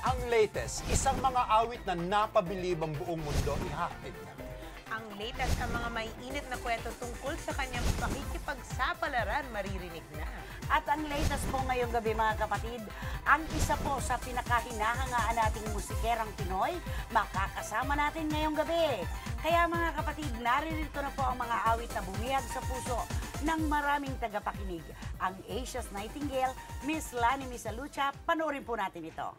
Ang latest, isang mga awit na napabilib ang buong mundo, ihatid na. Ang latest ang mga may init na kwento tungkol sa kanyang pakikipagsapalaran, maririnig na. At ang latest po ngayong gabi mga kapatid, ang isa po sa pinakahinahangaan nating musikerang Pinoy, makakasama natin ngayong gabi. Kaya mga kapatid, naririto na po ang mga awit na bumiyag sa puso ng maraming tagapakinig. Ang Asia's Nightingale, Miss Lani Misalucha, panoorin po natin ito.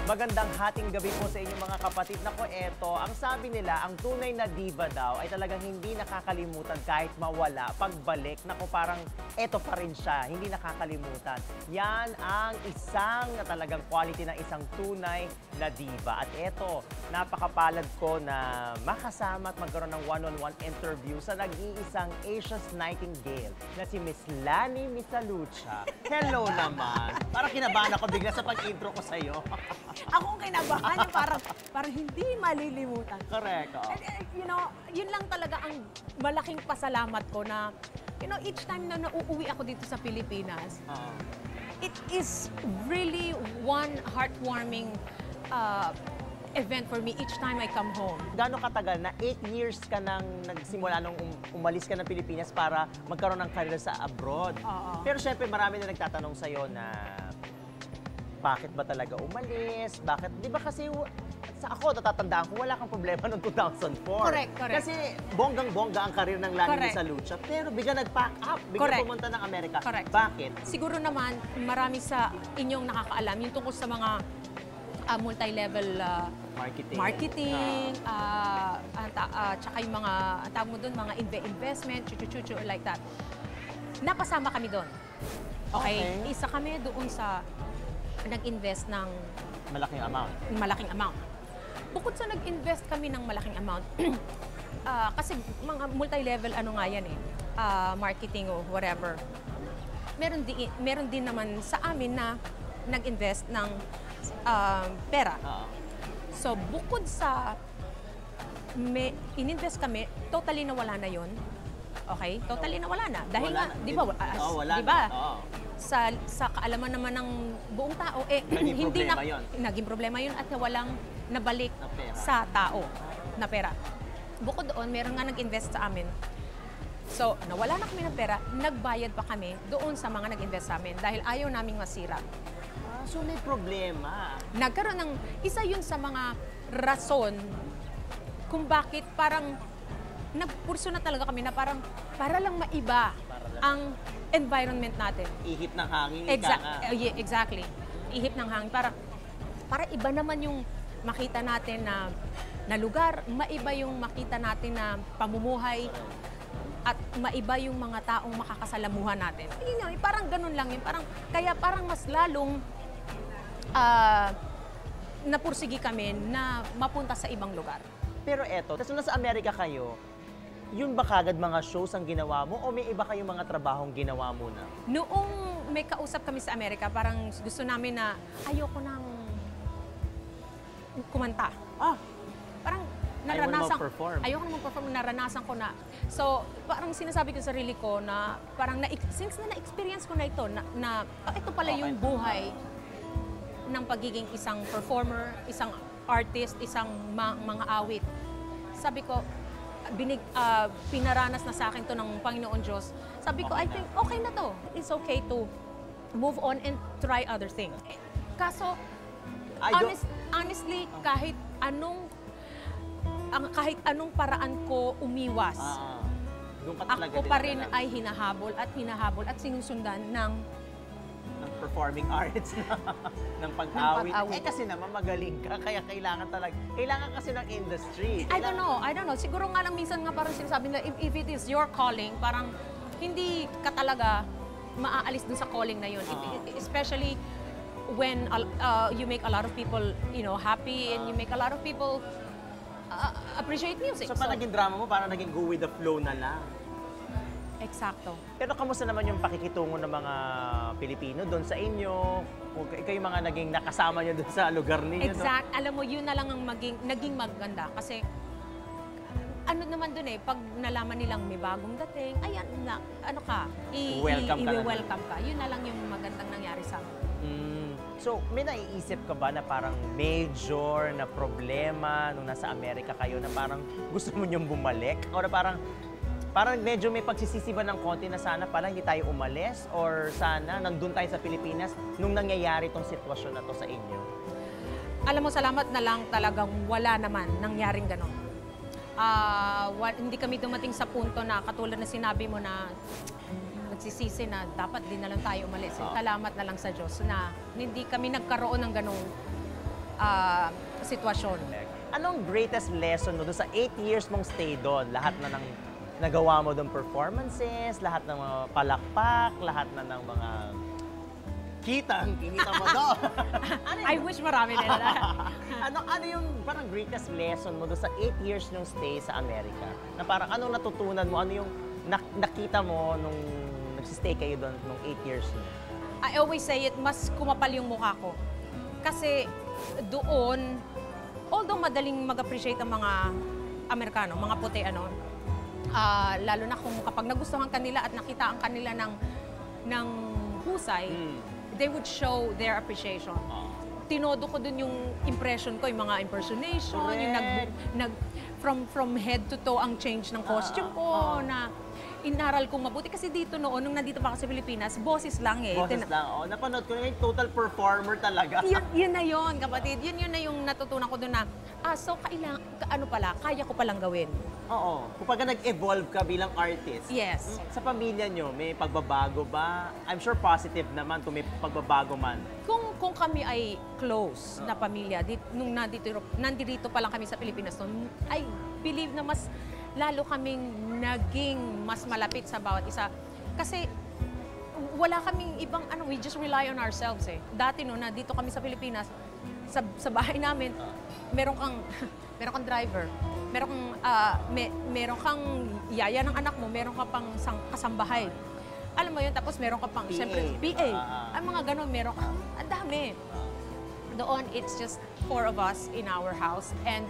Magandang hating gabi po sa inyong mga kapatid. Naku, eto, ang sabi nila, ang tunay na diva daw ay talagang hindi nakakalimutan kahit mawala. Pagbalik, naku, parang eto pa rin siya, hindi nakakalimutan. Yan ang isang na talagang quality ng isang tunay na diva. At eto, napakapalad ko na makasama at magkaroon ng one-on-one interview sa nag-iisang Asia's Nightingale na si Miss Lani Misalucha. Hello naman! Parang kinabahan ako bigla sa pag-intro ko sa'yo. Akong kinabahan, parang hindi malilimutan. Correct. Oh. You know, yun lang talaga ang malaking pasalamat ko na, you know, each time na nauuwi ako dito sa Pilipinas, it is really one heartwarming event for me each time I come home. Gaano katagal na 8 years ka nang nagsimula nung umalis ka ng Pilipinas para magkaroon ng career sa abroad? Pero syempre marami na nagtatanong sa'yo na bakit ba talaga umalis? Bakit? Di ba kasi sa ako, natatandaan ko, wala kang problema noong 2004. Correct. Kasi bonggang-bongga ang karir ng Lani Misalucha, pero bigla nag-pack up, bigla pumunta ng Amerika. Correct. Bakit? Siguro naman, marami sa inyong nakakaalam, yung tungkol sa mga multi-level marketing, tsaka yung mga, ang tawag mo doon, mga investment, chuchu like that. Napasama kami doon. Okay? Isa kami doon sa nag-invest ng malaking amount. Bukod sa nag-invest kami ng malaking amount, kasi mga multi-level ano nga yan marketing o whatever. Meron din naman sa amin na nag-invest ng pera. So bukod sa ininvest kami, totally nawala na yon. Okay? Totally nawala na. Dahil nga, di ba? Di ba? Sa kaalaman naman ng buong tao, naging problema yun at walang nabalik sa tao na pera. Bukod doon, meron nga nag-invest sa amin. So, nawala na kami ng pera, nagbayad pa kami doon sa mga nag-invest sa amin dahil ayaw naming masira. So, may problema. Nagkaroon ng, isa yun sa mga rason kung bakit parang nagpurso na talaga kami na parang para lang maiba ang environment natin. Ihip ng hangin. Exactly. Ihip ng hangin. Para iba naman yung makita natin na lugar, maiba yung makita natin na pamumuhay, at maiba yung mga taong makakasalamuhan natin. Parang ganun lang yun. Kaya parang mas lalong napursigi kami na mapunta sa ibang lugar. Pero eto, kasi nasa Amerika kayo, yun ba kagad mga shows ang ginawa mo o may iba kayong mga trabahong ginawa mo na? Noong may kausap kami sa Amerika, parang gusto namin na ayoko nang kumanta. Parang naranasan ayoko nang mag-perform, naranasan ko na. So, parang sinasabi ko sa sarili ko na parang since na-experience ko na ito, na ito pala yung buhay ng pagiging isang performer, isang artist, isang mga awit. Sabi ko, pinaranas na sa akin to ng Panginoon Diyos. Sabi ko, I think okay na to. It's okay to move on and try other things. Kaso, honestly, kahit anong paraan ko umiwas, ako pa rin ay hinahabol at sinusundan ng performing arts ng pag-awit. Kasi naman magaling ka, kaya kailangan kasi ng industry. I don't know. Siguro nga lang minsan nga parang sinasabi na if it is your calling, parang hindi ka talaga maaalis dun sa calling na yun. Especially when you make a lot of people, happy, and you make a lot of people appreciate music. So, parang naging drama mo, parang naging go with the flow na lang. Eksakto. Pero kamusta naman yung pakikitungo ng mga Pilipino doon sa inyo? Ikaw yung mga naging nakasama nyo doon sa lugar ninyo? Exact. No? Alam mo, yun na lang ang naging maganda. Kasi ano naman dun pag nalaman nilang may bagong dating, ayan na, ano ka, Welcome ka na. welcome ka. Yun na lang yung magandang nangyari sa amin. So, may naiisip ka ba na parang major na problema nung nasa Amerika kayo na parang gusto mo niyong bumalik? O na parang medyo may pagsisisiba ng konti na sana pala hindi tayo umalis or sana nandun tayo sa Pilipinas nung nangyayari itong sitwasyon na to sa inyo? Alam mo, salamat na lang talagang wala naman nangyaring ganon. Hindi kami dumating sa punto na katulad na sinabi mo na nagsisisi na dapat din na lang tayo umalis. Salamat na lang sa Diyos na hindi kami nagkaroon ng ganong sitwasyon. Anong greatest lesson mo doon sa 8 years mong stay doon? Lahat na ng nagawa mo doon performances, lahat ng mga palakpak, lahat na ng mga kita mo doon. I wish marami nila. ano yung parang greatest lesson mo doon sa 8 years nung stay sa Amerika? Na parang anong natutunan mo? Ano yung nakita mo nung nagsistay kayo doon nung 8 years niyo? I always say it, mas kumapal yung mukha ko. Kasi doon, although madaling mag-appreciate ang mga Amerikano, mga puti, lalo na kung kapag nagustuhan kanila at nakita ang kanila ng husay, they would show their appreciation. Tinodo ko dun yung impression ko, yung mga impersonation, yung from head to toe ang change ng costume ko, na inaral kong mabuti. Kasi dito noon, nung nandito pa ako sa Pilipinas, boses lang Boses lang, napanood ko na yung total performer talaga. yun na yun, kapatid. Yun na yung natutunan ko doon na, so kaya ko palang gawin. Oo. Kapag nag-evolve ka bilang artist, Yes. sa pamilya nyo, may pagbabago ba? I'm sure positive naman kung may pagbabago man. Kung kami ay close na pamilya, nung nandito pa lang kami sa Pilipinas noon, I believe na mas lalo kaming naging mas malapit sa bawat isa. Kasi wala kaming ibang we just rely on ourselves Dati no, nandito kami sa Pilipinas, sa bahay namin, meron kang driver, meron kang yaya ng anak mo, meron ka pang kasambahay. Alam mo yun, tapos meron ka pang, siyempre, PA. Ang mga ganun, meron ka, ang dami. Doon, it's just 4 of us in our house and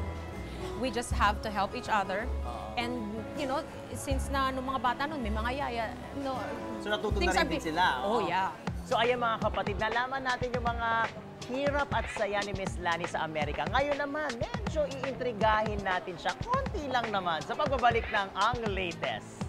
we just have to help each other. And, since na nung mga bata nun, may mga yaya, So natuto na rin din sila. Oh, yeah. So ayan mga kapatid, nalaman natin yung mga hirap at saya ni Miss Lani sa Amerika. Ngayon naman, medyo iintrigahin natin siya, konti lang naman, sa pagbabalik ng Ang Latest.